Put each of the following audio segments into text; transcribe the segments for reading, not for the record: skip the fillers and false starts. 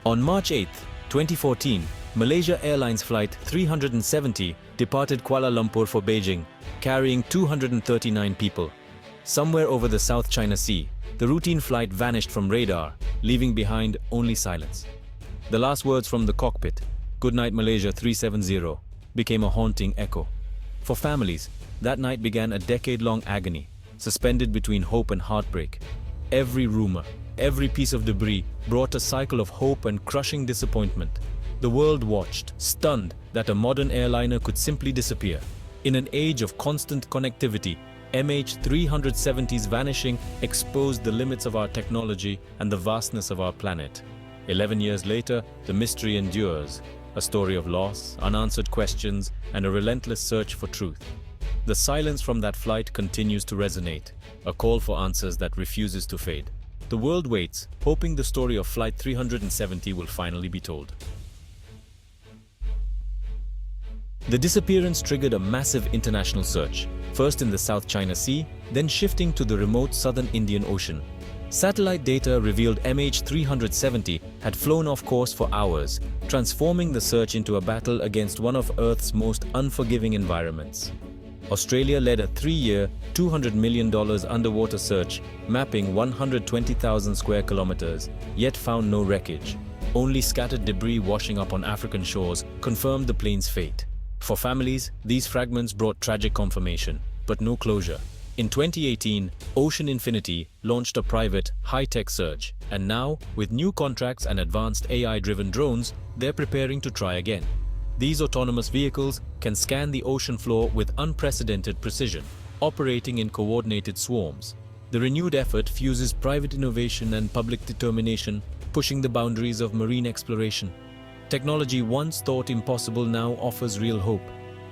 On March 8, 2014, Malaysia Airlines Flight 370 departed Kuala Lumpur for Beijing, carrying 239 people. Somewhere over the South China Sea, the routine flight vanished from radar, leaving behind only silence. The last words from the cockpit, "Good night Malaysia 370, became a haunting echo. For families, that night began a decade-long agony, suspended between hope and heartbreak. Every rumor, every piece of debris brought a cycle of hope and crushing disappointment. The world watched, stunned that a modern airliner could simply disappear. In an age of constant connectivity, MH370's vanishing exposed the limits of our technology and the vastness of our planet. 11 years later, the mystery endures, a story of loss, unanswered questions, and a relentless search for truth. The silence from that flight continues to resonate, a call for answers that refuses to fade. The world waits, hoping the story of Flight 370 will finally be told. The disappearance triggered a massive international search, first in the South China Sea, then shifting to the remote southern Indian Ocean. Satellite data revealed MH370 had flown off course for hours, transforming the search into a battle against one of Earth's most unforgiving environments. Australia led a 3-year, $200 million underwater search, mapping 120,000 square kilometers, yet found no wreckage. Only scattered debris washing up on African shores confirmed the plane's fate. For families, these fragments brought tragic confirmation, but no closure. In 2018, Ocean Infinity launched a private, high-tech search, and now, with new contracts and advanced AI-driven drones, they're preparing to try again. These autonomous vehicles can scan the ocean floor with unprecedented precision, operating in coordinated swarms. The renewed effort fuses private innovation and public determination, pushing the boundaries of marine exploration. Technology once thought impossible now offers real hope.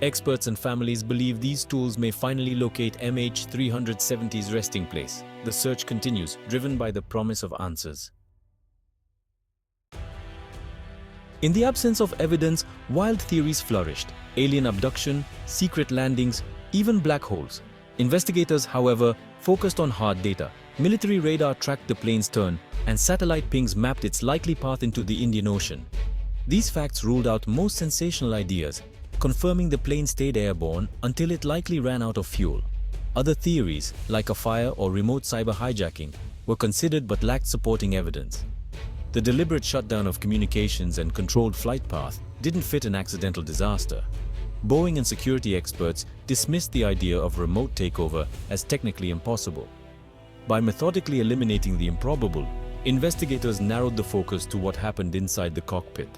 Experts and families believe these tools may finally locate MH370's resting place. The search continues, driven by the promise of answers. In the absence of evidence, wild theories flourished. Alien abduction, secret landings, even black holes. Investigators, however, focused on hard data. Military radar tracked the plane's turn, and satellite pings mapped its likely path into the Indian Ocean. These facts ruled out most sensational ideas, confirming the plane stayed airborne until it likely ran out of fuel. Other theories, like a fire or remote cyber hijacking, were considered but lacked supporting evidence. The deliberate shutdown of communications and controlled flight path didn't fit an accidental disaster. Boeing and security experts dismissed the idea of remote takeover as technically impossible. By methodically eliminating the improbable, investigators narrowed the focus to what happened inside the cockpit.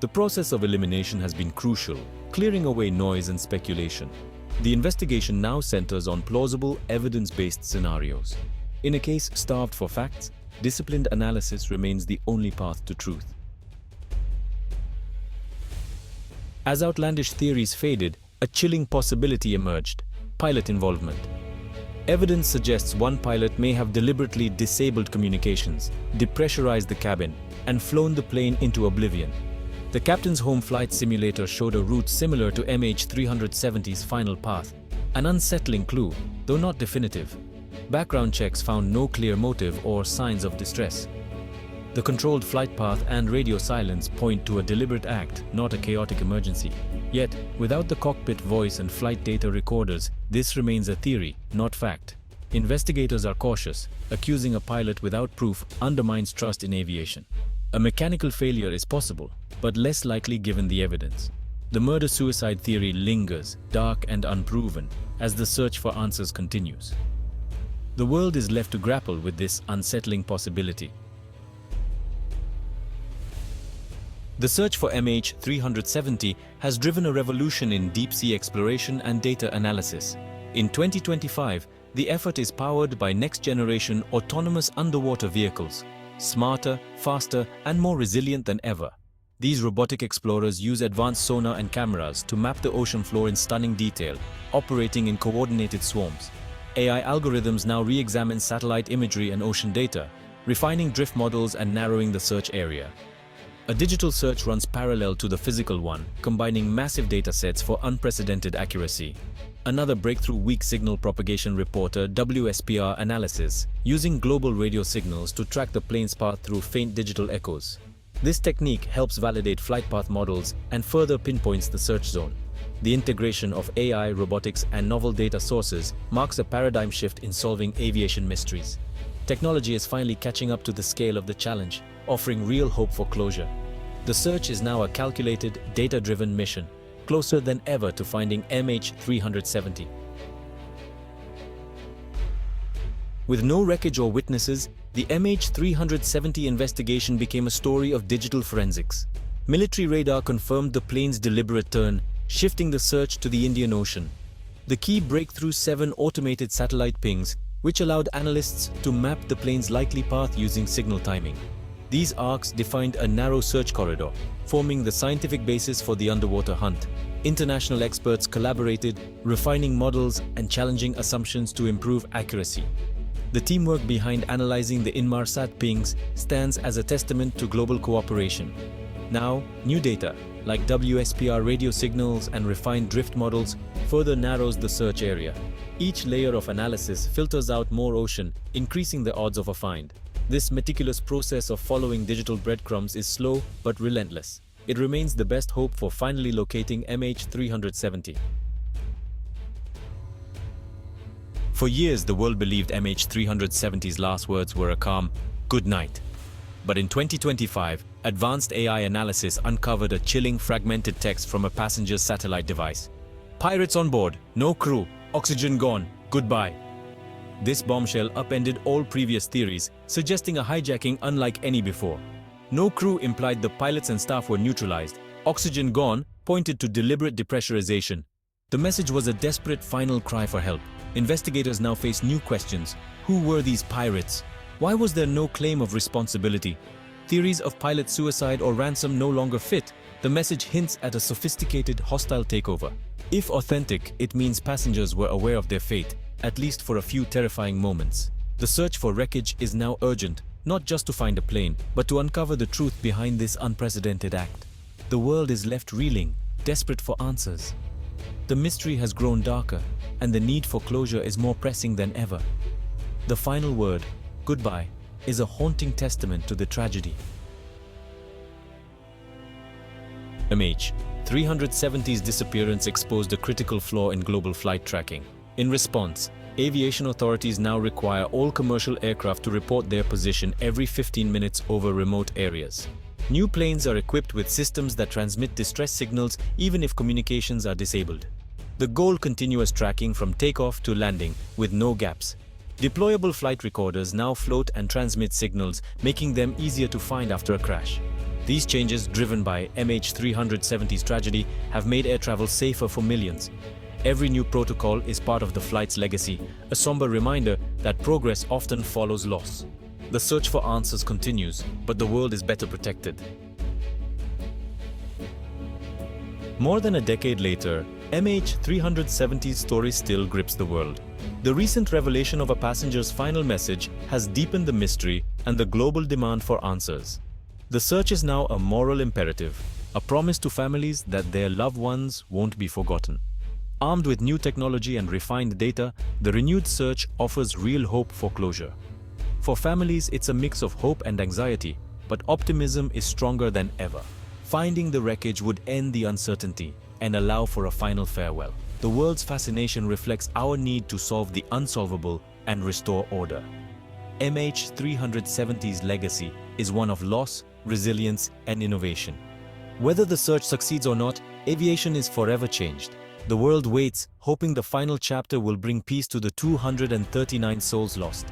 The process of elimination has been crucial, clearing away noise and speculation. The investigation now centers on plausible, evidence-based scenarios. In a case starved for facts, disciplined analysis remains the only path to truth. As outlandish theories faded, a chilling possibility emerged: pilot involvement. Evidence suggests one pilot may have deliberately disabled communications, depressurized the cabin, and flown the plane into oblivion. The captain's home flight simulator showed a route similar to MH370's final path, an unsettling clue, though not definitive. Background checks found no clear motive or signs of distress. The controlled flight path and radio silence point to a deliberate act, not a chaotic emergency. Yet, without the cockpit voice and flight data recorders, this remains a theory, not fact. Investigators are cautious. Accusing a pilot without proof undermines trust in aviation. A mechanical failure is possible, but less likely given the evidence. The murder-suicide theory lingers, dark and unproven, as the search for answers continues. The world is left to grapple with this unsettling possibility. The search for MH370 has driven a revolution in deep-sea exploration and data analysis. In 2025, the effort is powered by next-generation autonomous underwater vehicles, smarter, faster, and more resilient than ever. These robotic explorers use advanced sonar and cameras to map the ocean floor in stunning detail, operating in coordinated swarms. AI algorithms now re-examine satellite imagery and ocean data, refining drift models and narrowing the search area. A digital search runs parallel to the physical one, combining massive data sets for unprecedented accuracy. Another breakthrough: weak signal propagation reporter (WSPR) analysis, using global radio signals to track the plane's path through faint digital echoes. This technique helps validate flight path models and further pinpoints the search zone. The integration of AI, robotics, and novel data sources marks a paradigm shift in solving aviation mysteries. Technology is finally catching up to the scale of the challenge, offering real hope for closure. The search is now a calculated, data-driven mission, closer than ever to finding MH370. With no wreckage or witnesses, the MH370 investigation became a story of digital forensics. Military radar confirmed the plane's deliberate turn, shifting the search to the Indian Ocean. The key breakthrough 7 automated satellite pings, which allowed analysts to map the plane's likely path using signal timing. These arcs defined a narrow search corridor, forming the scientific basis for the underwater hunt. International experts collaborated, refining models and challenging assumptions to improve accuracy. The teamwork behind analyzing the Inmarsat pings stands as a testament to global cooperation. Now, new data, like WSPR radio signals and refined drift models, further narrows the search area. Each layer of analysis filters out more ocean, increasing the odds of a find. This meticulous process of following digital breadcrumbs is slow but relentless. It remains the best hope for finally locating MH370. For years, the world believed MH370's last words were a calm, "Good night." But in 2025, advanced AI analysis uncovered a chilling, fragmented text from a passenger's satellite device. "Pirates on board, no crew, oxygen gone, goodbye." This bombshell upended all previous theories, suggesting a hijacking unlike any before. No crew implied the pilots and staff were neutralized. Oxygen gone pointed to deliberate depressurization. The message was a desperate final cry for help. Investigators now face new questions. Who were these pirates? Why was there no claim of responsibility? Theories of pilot suicide or ransom no longer fit. The message hints at a sophisticated, hostile takeover. If authentic, it means passengers were aware of their fate, at least for a few terrifying moments. The search for wreckage is now urgent, not just to find a plane, but to uncover the truth behind this unprecedented act. The world is left reeling, desperate for answers. The mystery has grown darker, and the need for closure is more pressing than ever. The final word, goodbye, is a haunting testament to the tragedy. MH370's disappearance exposed a critical flaw in global flight tracking. In response, aviation authorities now require all commercial aircraft to report their position every 15 minutes over remote areas. New planes are equipped with systems that transmit distress signals even if communications are disabled. The goal: continuous tracking from takeoff to landing, with no gaps. Deployable flight recorders now float and transmit signals, making them easier to find after a crash. These changes, driven by MH370's tragedy, have made air travel safer for millions. Every new protocol is part of the flight's legacy, a somber reminder that progress often follows loss. The search for answers continues, but the world is better protected. More than a decade later, MH370's story still grips the world. The recent revelation of a passenger's final message has deepened the mystery and the global demand for answers. The search is now a moral imperative, a promise to families that their loved ones won't be forgotten. Armed with new technology and refined data, the renewed search offers real hope for closure. For families, it's a mix of hope and anxiety, but optimism is stronger than ever. Finding the wreckage would end the uncertainty and allow for a final farewell. The world's fascination reflects our need to solve the unsolvable and restore order. MH370's legacy is one of loss, resilience, and innovation. Whether the search succeeds or not, aviation is forever changed. The world waits, hoping the final chapter will bring peace to the 239 souls lost.